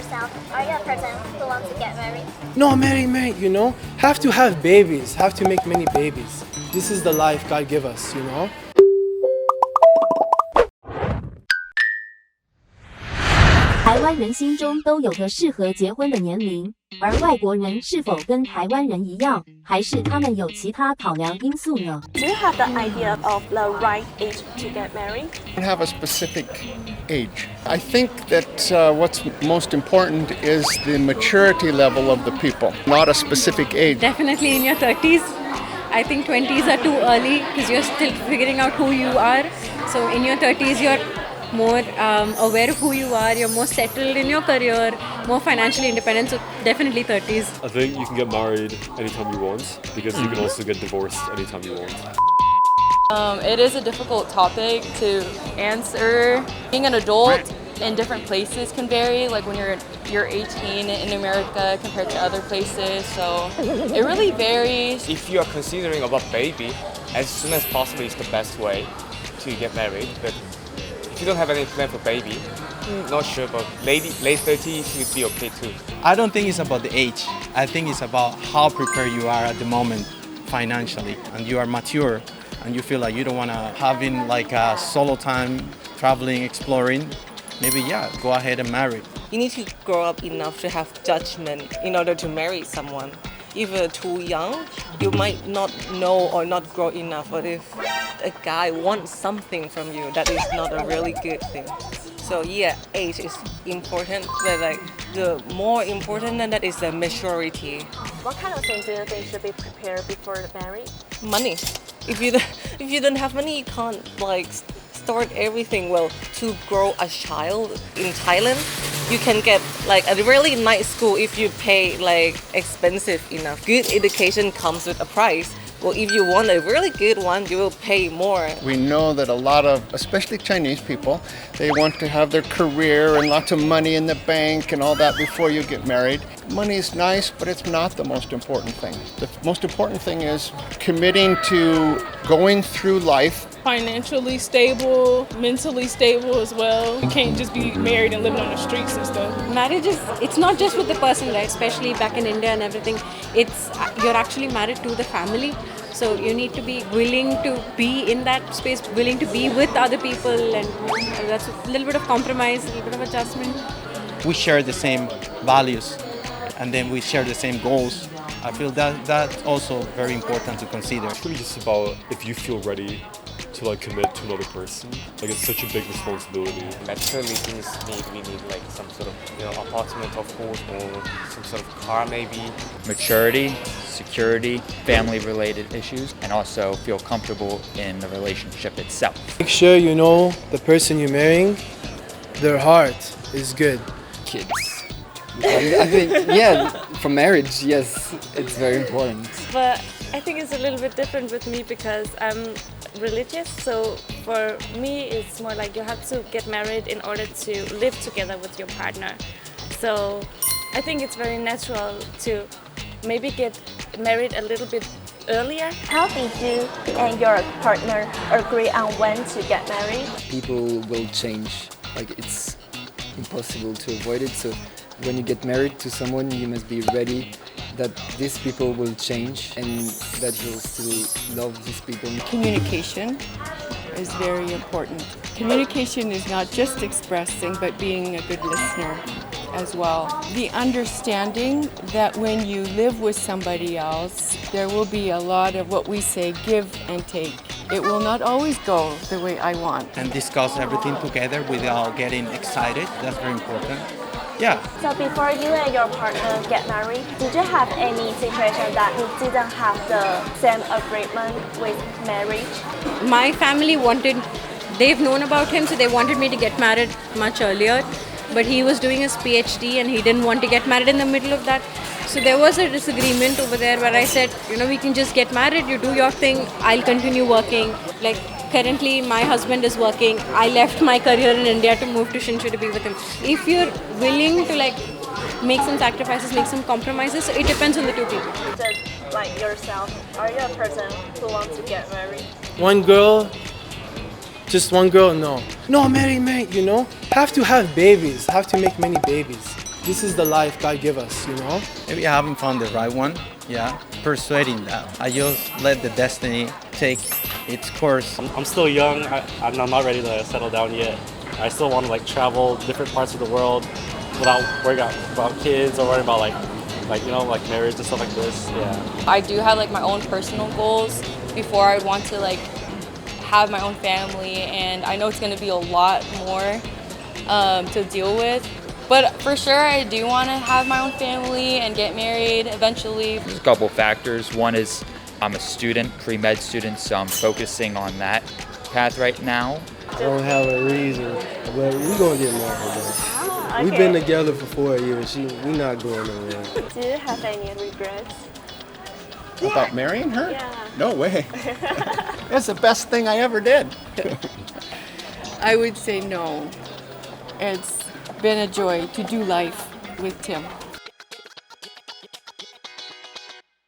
yourself? Are you a person who wants to get married? No, marry, have to have babies, have to make many babies. This is the life God give us. 台湾人心中都有个适合结婚的年龄，而外国人是否跟台湾人一样，还是他们有其他考量因素呢？ Do you have the idea of the right age to get married? Don't have a specific age. I think that what's most important is the maturity level of the people, not a specific age. Definitely in your 30s. I think 20s are too early because you're still figuring out who you are. So in your 30s, you're more aware of who you are, you're more settled in your career, more financially independent, so definitely 30s. I think you can get married anytime you want because you can also get divorced anytime you want. It is a difficult topic to answer. Being an adult in different places can vary, like when you're 18 in America compared to other places, so it really varies. If you are considering about baby, as soon as possible is the best way to get married. But if you don't have any plan for baby, not sure, but late 30s would be okay too. I don't think it's about the age. I think it's about how prepared you are at the moment financially, and you are mature, and you feel like you don't want to having like a solo time, traveling, exploring. Maybe go ahead and marry. You need to grow up enough to have judgment in order to marry someone. If you're too young, you might not know or not grow enough. But if a guy wants something from you, that is not a really good thing. So age is important, but like the more important than that is the maturity. What kind of things do you think should be prepared before marriage? Money. If you don't have money, you can't like start everything. Well, to grow a child in Thailand, you can get like a really nice school if you pay like expensive enough. Good education comes with a price. Well, if you want a really good one, you will pay more. We know that a lot of, especially Chinese people, they want to have their career and lots of money in the bank and all that before you get married. Money is nice, but it's not the most important thing. The most important thing is committing to going through life. Financially stable, mentally stable as well. You can't just be married and living on the streets and stuff. Marriage it's not just with the person, right? Especially back in India and everything. You're actually married to the family. So you need to be willing to be in that space, willing to be with other people, and that's a little bit of compromise, a little bit of adjustment. We share the same values, and then we share the same goals. I feel that's also very important to consider. It's really just about if you feel ready to like commit to another person. Like it's such a big responsibility. Naturally, things we need like some sort of apartment, of course, or some sort of car maybe. Maturity, security, family-related issues, and also feel comfortable in the relationship itself. Make sure you know the person you're marrying, their heart is good. Kids. I think, for marriage, yes, it's very important. But I think it's a little bit different with me because I'm religious, so for me it's more like you have to get married in order to live together with your partner. So I think it's very natural to maybe get married a little bit earlier. How did you and your partner agree on when to get married? People will change, like it's impossible to avoid it, so when you get married to someone you must be ready that these people will change and that you'll still love these people. Communication is very important. Communication is not just expressing but being a good listener as well. The understanding that when you live with somebody else, there will be a lot of what we say give and take. It will not always go the way I want. And discuss everything together without getting excited. That's very important. So before you and your partner get married, did you have any situation that you didn't have the same agreement with marriage? My family they've known about him, so they wanted me to get married much earlier. But he was doing his PhD and he didn't want to get married in the middle of that. So there was a disagreement over there where I said, we can just get married, you do your thing, I'll continue working. Like currently my husband is working. I left my career in India to move to Shinshu to be with him. If you're willing to make some sacrifices, make some compromises, it depends on the two people. Just like yourself, are you a person who wants to get married? One girl, just one girl, no. No, marry, have to have babies, have to make many babies. this is the life God give us, you know? Maybe I haven't found the right one. Yeah, persuading that. I just let the destiny take its course. I'm still young. I'm not ready to settle down yet. I still want to like travel different parts of the world without worrying about kids or worrying about like marriage and stuff like this. Yeah. I do have like my own personal goals before I want to like have my own family, and I know it's going to be a lot more to deal with. But for sure, I do want to have my own family and get married eventually. There's a couple factors. One is I'm a student, pre-med student, so I'm focusing on that path right now. I don't have a reason, but we're going to get married though. Okay. We've been together for 4 years. We're not going nowhere. Do you have any regrets? About marrying her? Yeah. No way. That's the best thing I ever did. I would say no. It's been a joy to do life with Tim.